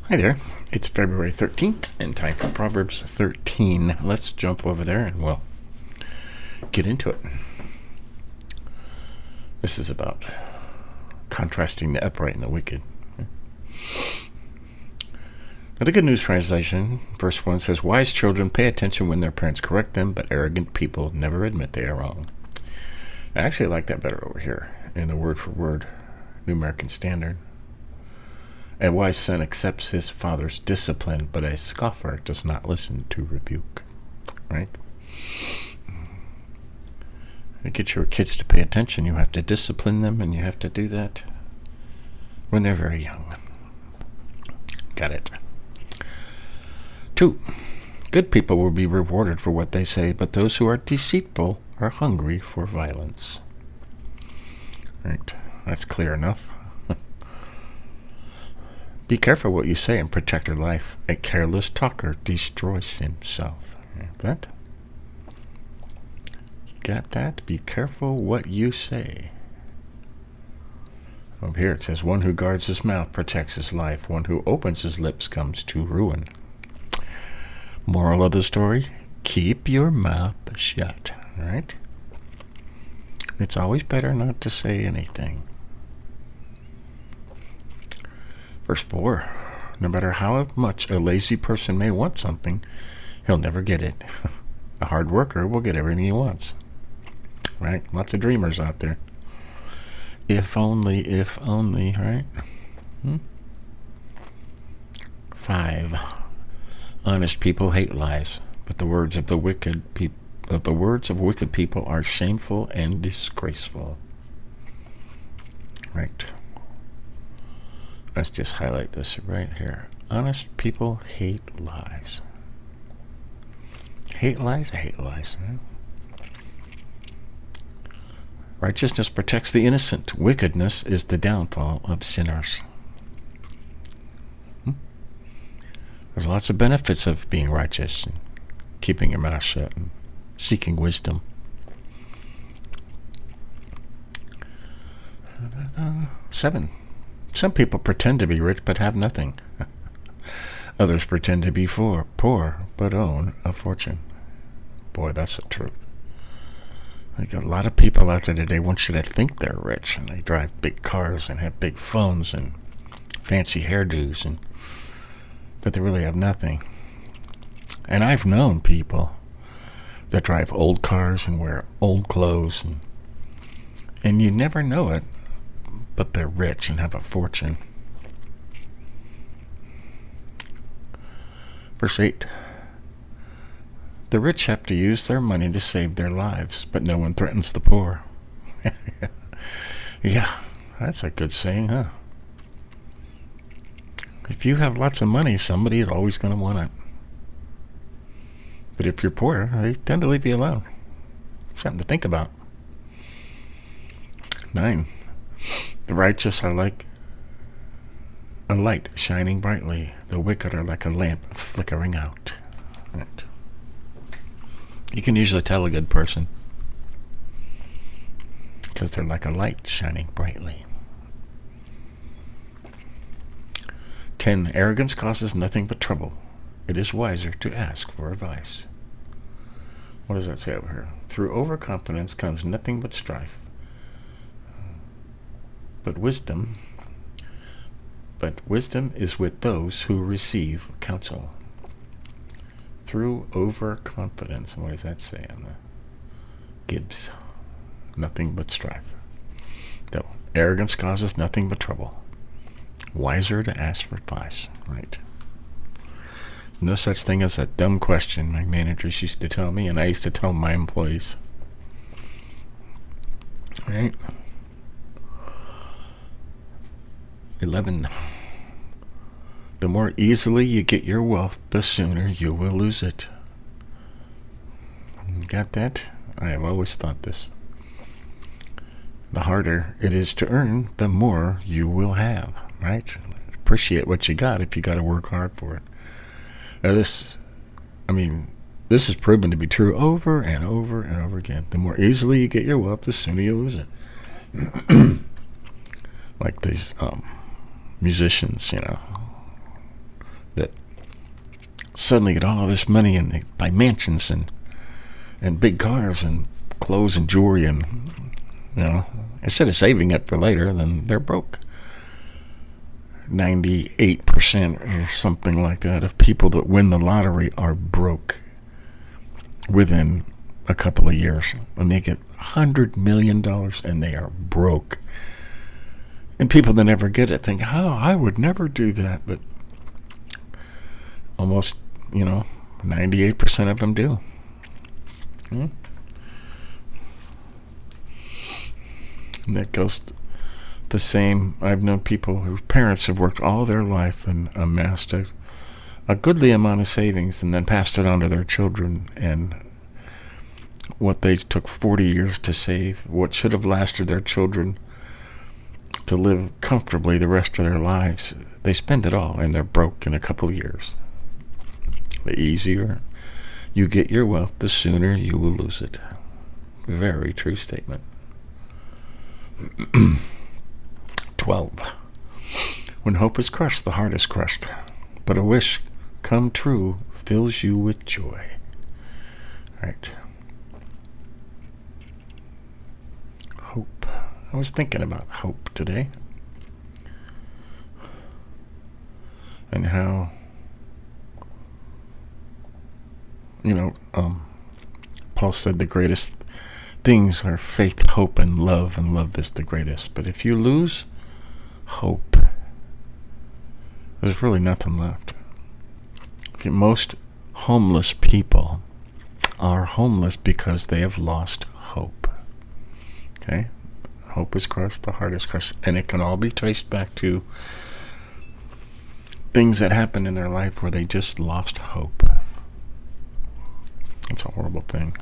Hi there. It's February 13th and time for Proverbs 13. Let's jump over there and we'll get into it. This is about contrasting the upright and the wicked. Now, the Good News Translation, verse 1 says, "Wise children pay attention when their parents correct them, but arrogant people never admit they are wrong." I actually like that better over here in the word for word, New American Standard. A wise son accepts his father's discipline, but a scoffer does not listen to rebuke. Right? To get your kids to pay attention, you have to discipline them, and you have to do that when they're very young. Got it. 2. Good people will be rewarded for what they say, but those who are deceitful are hungry for violence. Right? That's clear enough. Be careful what you say and protect your life. A careless talker destroys himself. Got that? Be careful what you say. Over here it says, "One who guards his mouth protects his life. One who opens his lips comes to ruin." Moral of the story, keep your mouth shut. Right? It's always better not to say anything. Verse 4, no matter how much a lazy person may want something, he'll never get it. A hard worker will get everything he wants. Right? Lots of dreamers out there. If only, right? 5, honest people hate lies, but the words of wicked people are shameful and disgraceful. Right? Let's just highlight this right here. Honest people hate lies. Hate lies? I hate lies. Righteousness protects the innocent. Wickedness is the downfall of sinners. There's lots of benefits of being righteous and keeping your mouth shut and seeking wisdom. 7. Some people pretend to be rich but have nothing. Others pretend to be poor but own a fortune. Boy, that's the truth. Like a lot of people out there today want you to think they're rich, and they drive big cars and have big phones and fancy hairdos, but they really have nothing. And I've known people that drive old cars and wear old clothes, and you never know it, but they're rich and have a fortune. Verse 8. The rich have to use their money to save their lives, but no one threatens the poor. Yeah, that's a good saying, huh? If you have lots of money, somebody is always going to want it. But if you're poor, they tend to leave you alone. Something to think about. 9. The righteous are like a light shining brightly. The wicked are like a lamp flickering out. Right. You can usually tell a good person because they're like a light shining brightly. 10. Arrogance causes nothing but trouble. It is wiser to ask for advice. What does that say over here? Through overconfidence comes nothing but strife. But wisdom is with those who receive counsel. Through overconfidence, what does that say on the Gibbs? Nothing but strife. So, arrogance causes nothing but trouble. Wiser to ask for advice, right? No such thing as a dumb question, my managers used to tell me, and I used to tell my employees. Right? 11. The more easily you get your wealth, the sooner you will lose it. Got that? I have always thought this. The harder it is to earn, the more you will have, right? Appreciate what you got if you got to work hard for it. Now this is proven to be true over and over and over again. The more easily you get your wealth, the sooner you lose it. Like these musicians, suddenly get all this money and they buy mansions and big cars and clothes and jewelry, and instead of saving it for later, then they're broke. 98% or something like that of people that win the lottery are broke within a couple of years. And they get $100 million and they are broke. And people that never get it think, I would never do that. But almost, 98% of them do. And that goes the same. I've known people whose parents have worked all their life and amassed a goodly amount of savings and then passed it on to their children, and what they took 40 years to save, what should have lasted their children to live comfortably the rest of their lives, they spend it all and they're broke in a couple of years. The easier you get your wealth, the sooner you will lose it. Very true statement. 12. When hope is crushed, the heart is crushed, but a wish come true fills you with joy. Right. Hope. I was thinking about hope today, and how Paul said the greatest things are faith, hope, and love is the greatest. But if you lose hope, there's really nothing left. Most homeless people are homeless because they have lost hope. Okay? Hope is crushed, the heart is crushed, and it can all be traced back to things that happened in their life where they just lost hope. It's a horrible thing.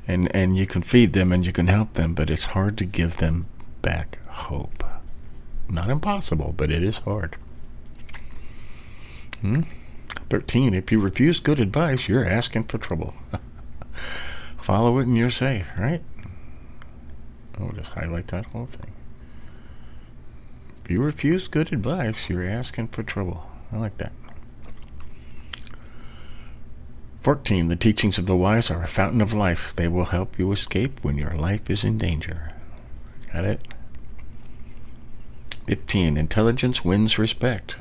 And you can feed them and you can help them, but it's hard to give them back hope. Not impossible, but it is hard. 13. If you refuse good advice, you're asking for trouble. Follow it and you're safe, right? I'll just highlight that whole thing. If you refuse good advice, you're asking for trouble. I like that. 14. The teachings of the wise are a fountain of life. They will help you escape when your life is in danger. Got it? 15. Intelligence wins respect,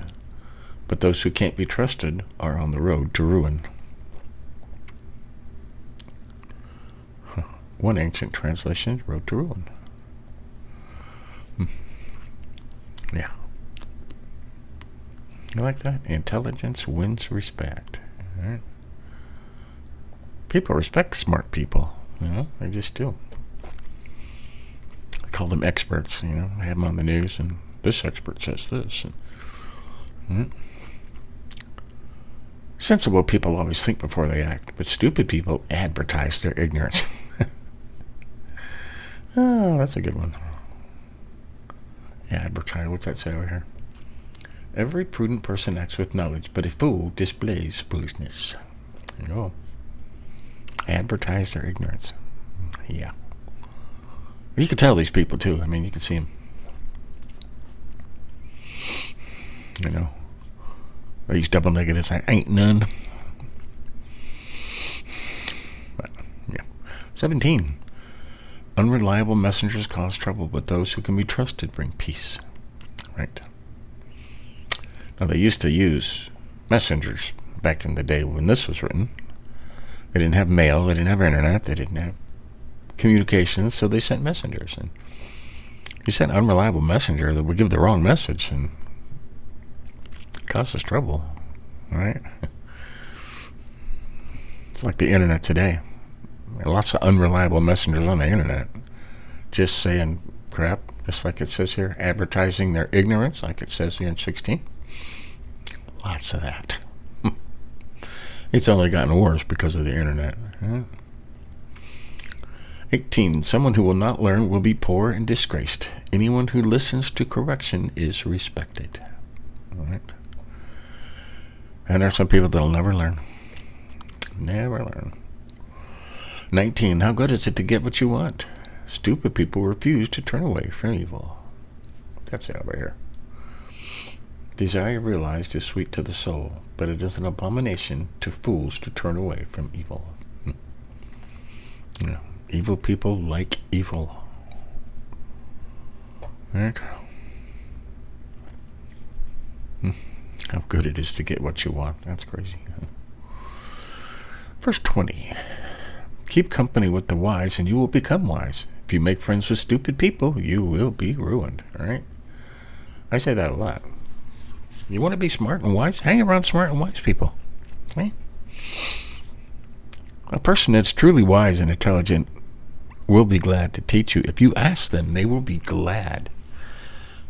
but those who can't be trusted are on the road to ruin. One ancient translation, road to ruin. Yeah. I like that. Intelligence wins respect. All right. People respect smart people. They just do. I call them experts. I have them on the news, and this expert says this. Sensible people always think before they act, but stupid people advertise their ignorance. Oh, that's a good one. Advertise. What's that say over here? Every prudent person acts with knowledge, but a fool displays foolishness. There you go. Advertise their ignorance. Yeah. You can tell these people too. You can see them. These double negatives. I ain't none. But, yeah. 17. Unreliable messengers cause trouble, but those who can be trusted bring peace. Right. Now, they used to use messengers back in the day when this was written. They didn't have mail, they didn't have internet, they didn't have communications, so they sent messengers. And you sent an unreliable messenger that would give the wrong message and cause us trouble, right? It's like the internet today. There are lots of unreliable messengers on the internet, just saying crap, just like it says here, advertising their ignorance, like it says here in 16. Lots of that. It's only gotten worse because of the internet. 18. Someone who will not learn will be poor and disgraced. Anyone who listens to correction is respected. All right. And there are some people that will never learn. Never learn. 19. How good is it to get what you want? Stupid people refuse to turn away from evil. That's it over here. Desire realized is sweet to the soul, but it is an abomination to fools to turn away from evil. Yeah. Evil people like evil. Right? How good it is to get what you want. That's crazy. Verse 20. Keep company with the wise, and you will become wise. If you make friends with stupid people, you will be ruined. All right? I say that a lot. You want to be smart and wise? Hang around smart and wise people. Okay? A person that's truly wise and intelligent will be glad to teach you. If you ask them, they will be glad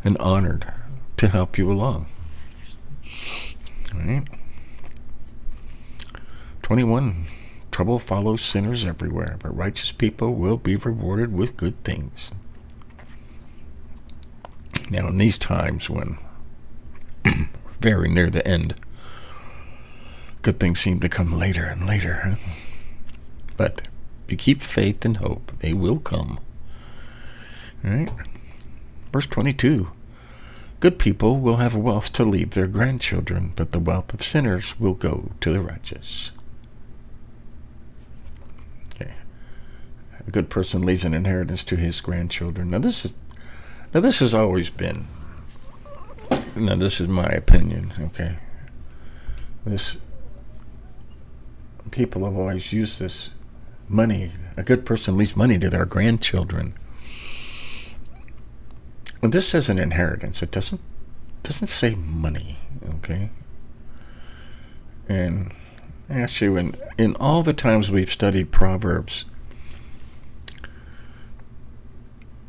and honored to help you along. All right? 21. Trouble follows sinners everywhere, but righteous people will be rewarded with good things. Now, in these times when we're very near the end, good things seem to come later and later. Huh? But if you keep faith and hope, they will come. All right? Verse 22. Good people will have wealth to leave their grandchildren, but the wealth of sinners will go to the righteous. Okay. A good person leaves an inheritance to his grandchildren. Now this has always been. Now this is my opinion. Okay. People have always used this money. A good person leaves money to their grandchildren. Well, this says an inheritance. It doesn't say money, okay? And actually, in all the times we've studied Proverbs,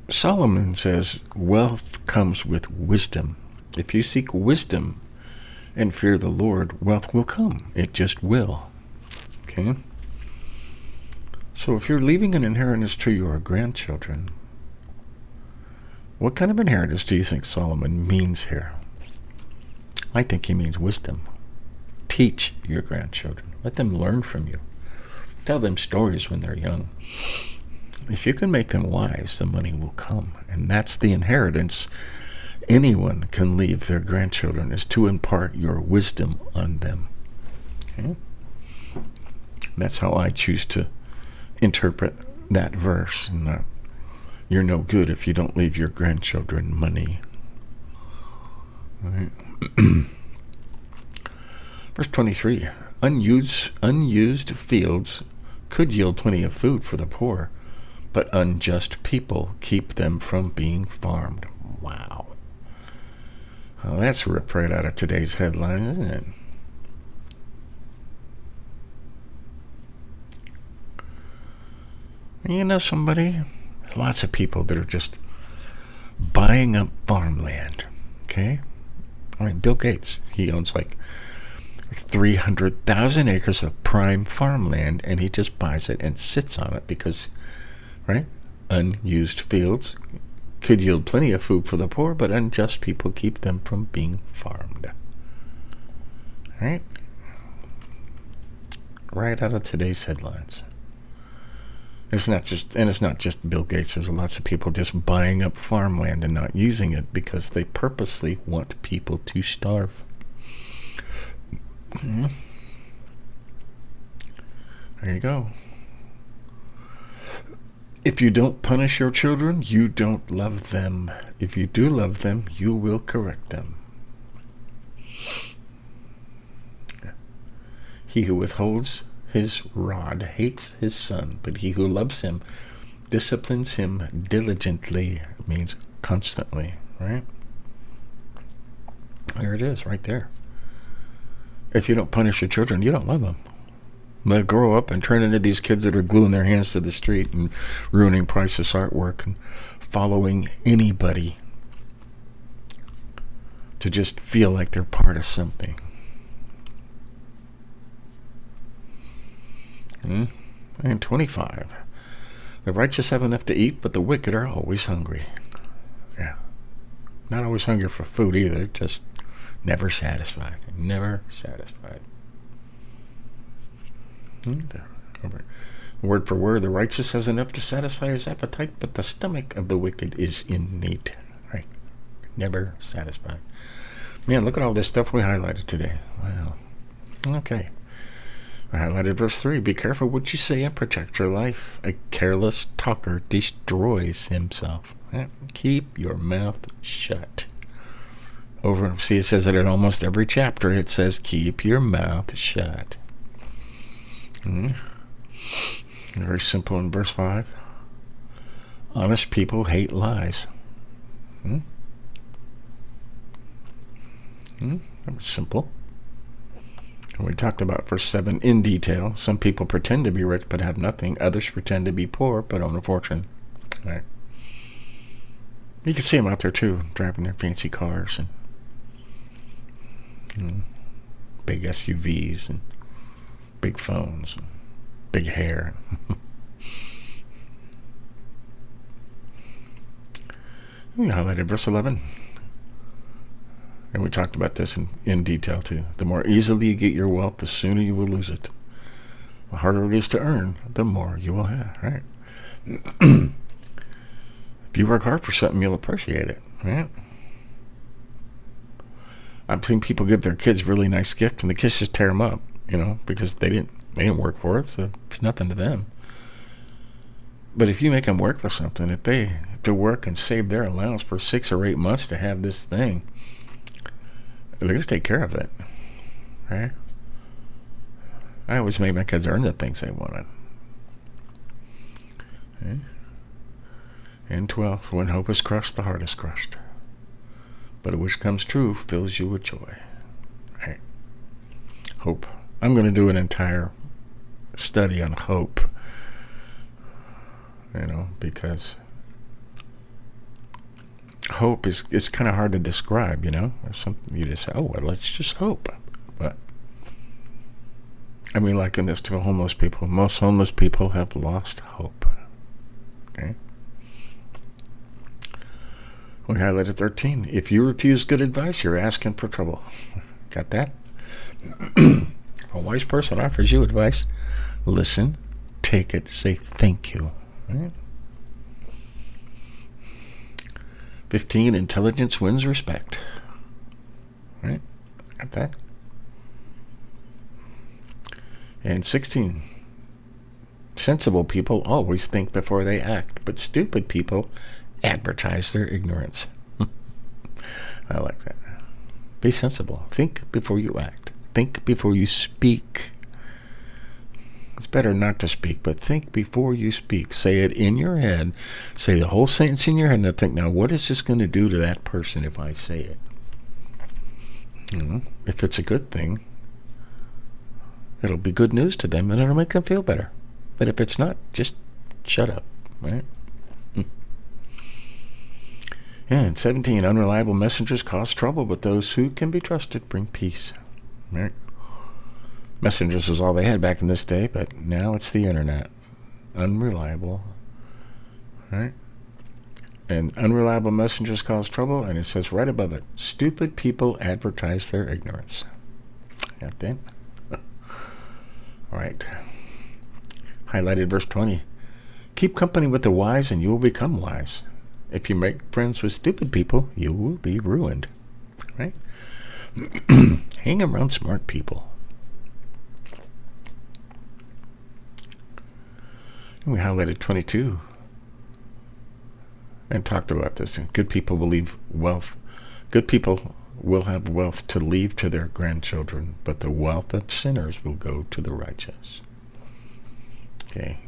Solomon says wealth comes with wisdom. If you seek wisdom and fear the Lord, wealth will come. It just will. Okay? So if you're leaving an inheritance to your grandchildren, what kind of inheritance do you think Solomon means here? I think he means wisdom. Teach your grandchildren. Let them learn from you. Tell them stories when they're young. If you can make them wise, the money will come. And that's the inheritance anyone can leave their grandchildren, is to impart your wisdom on them. Okay? That's how I choose to interpret that verse. And you're no good if you don't leave your grandchildren money. All right. Verse 23. Unused fields could yield plenty of food for the poor, but unjust people keep them from being farmed. Wow. Well, that's ripped right out of today's headline, isn't it? You know somebody? Lots of people that are just buying up farmland. Okay? I mean, Bill Gates, he owns like 300,000 acres of prime farmland, and he just buys it and sits on it because, right? Unused fields could yield plenty of food for the poor, but unjust people keep them from being farmed. Right? Right out of today's headlines. It's not just Bill Gates. There's lots of people just buying up farmland and not using it because they purposely want people to starve. There you go. If you don't punish your children, you don't love them. If you do love them, you will correct them. He who withholds his rod hates his son, but he who loves him disciplines him diligently. It means constantly, right? There it is, right there. If you don't punish your children, you don't love them. They grow up and turn into these kids that are gluing their hands to the street and ruining priceless artwork and following anybody to just feel like they're part of something. And 25. The righteous have enough to eat, but the wicked are always hungry. Yeah. Not always hungry for food either, just never satisfied. Never satisfied. Word for word, the righteous has enough to satisfy his appetite, but the stomach of the wicked is in need. Right? Never satisfied. Man, look at all this stuff we highlighted today. Wow. Okay. I highlighted verse 3. Be careful what you say and protect your life. A careless talker destroys himself. Keep your mouth shut. See, it says it in almost every chapter. It says, keep your mouth shut. Very simple in verse 5. Honest people hate lies. That was simple. We talked about verse 7 in detail. Some people pretend to be rich but have nothing. Others pretend to be poor but own a fortune. Right. You can see them out there too, driving their fancy cars and big SUVs and big phones and big hair. We highlighted verse 11. And we talked about this in detail too. The more easily you get your wealth, the sooner you will lose it. The harder it is to earn, the more you will have, right? If you work hard for something, you'll appreciate it, right? I've seen people give their kids really nice gifts and the kids just tear them up, because they didn't work for it, so it's nothing to them. But if you make them work for something, if they have to work and save their allowance for 6 or 8 months to have this thing, they're going to take care of it, right? I always made my kids earn the things they wanted. Okay. And 12, when hope is crushed, the heart is crushed. But which comes true fills you with joy. Right? Hope. I'm going to do an entire study on hope, because hope it's kind of hard to describe, Or something you just say, oh, well, let's just hope. But I mean, liken this to homeless people. Most homeless people have lost hope. Okay. We highlighted 13. If you refuse good advice, you're asking for trouble. Got that? A wise person offers you advice. Listen, take it, say thank you. Right? 15, intelligence wins respect. Right? Got that? And 16, sensible people always think before they act, but stupid people advertise their ignorance. I like that. Be sensible. Think before you act. Think before you speak. It's better not to speak, but think before you speak. Say it in your head. Say the whole sentence in your head and then think, now what is this going to do to that person if I say it? If it's a good thing, it'll be good news to them and it'll make them feel better. But if it's not, just shut up, right? And 17, unreliable messengers cause trouble, but those who can be trusted bring peace. Right? Messengers was all they had back in this day, but now it's the internet. Unreliable. Right? And unreliable messengers cause trouble, and it says right above it, stupid people advertise their ignorance. Got that? All right. Highlighted verse 20. Keep company with the wise, and you will become wise. If you make friends with stupid people, you will be ruined. Right? Hang around smart people. And we highlighted 22 and talked about this. Good people will leave wealth. Good people will have wealth to leave to their grandchildren, but the wealth of sinners will go to the righteous. Okay.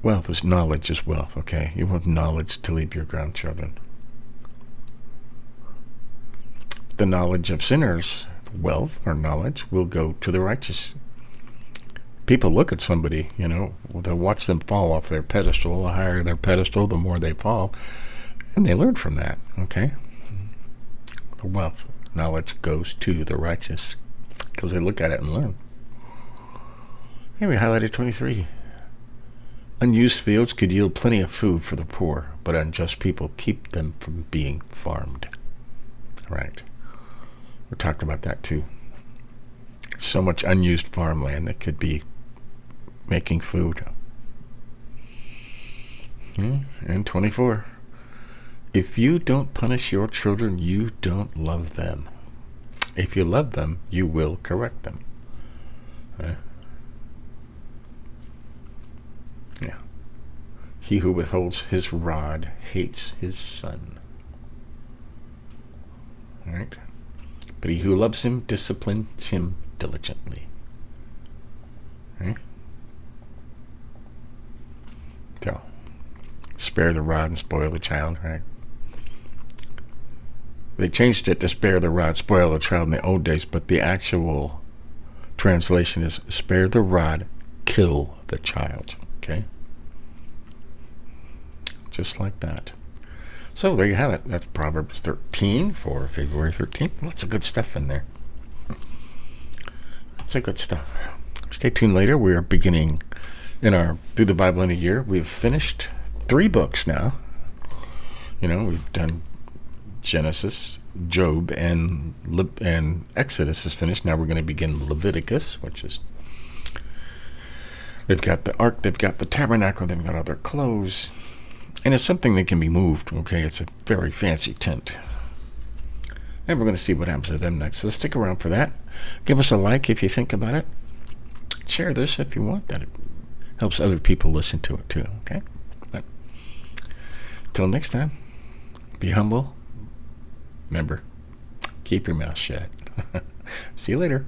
Wealth is knowledge is wealth, okay? You want knowledge to leave your grandchildren. The knowledge of sinners, wealth or knowledge, will go to the righteous. People look at somebody, they'll watch them fall off their pedestal. The higher their pedestal, the more they fall. And they learn from that, okay? The wealth, knowledge goes to the righteous because they look at it and learn. Here we highlighted 23. Unused fields could yield plenty of food for the poor, but unjust people keep them from being farmed. Right. We talked about that too. So much unused farmland that could be making food. And 24. If you don't punish your children, you don't love them. If you love them, you will correct them. Yeah. He who withholds his rod hates his son. All right. But he who loves him disciplines him diligently. Right? So, spare the rod and spoil the child, right? They changed it to spare the rod, spoil the child in the old days, but the actual translation is spare the rod, kill the child. Okay? Just like that. So there you have it. That's Proverbs 13 for February 13th. Lots of good stuff in there. Lots of good stuff. Stay tuned later. We are beginning in our Through the Bible in a Year. We've finished 3 books now. We've done Genesis, Job, and Exodus is finished. Now we're going to begin Leviticus, which is, they've got the ark, they've got the tabernacle, they've got all their clothes. And it's something that can be moved, okay? It's a very fancy tent. And we're going to see what happens to them next. So stick around for that. Give us a like if you think about it. Share this if you want. That it helps other people listen to it too, okay? But until next time, be humble. Remember, keep your mouth shut. See you later.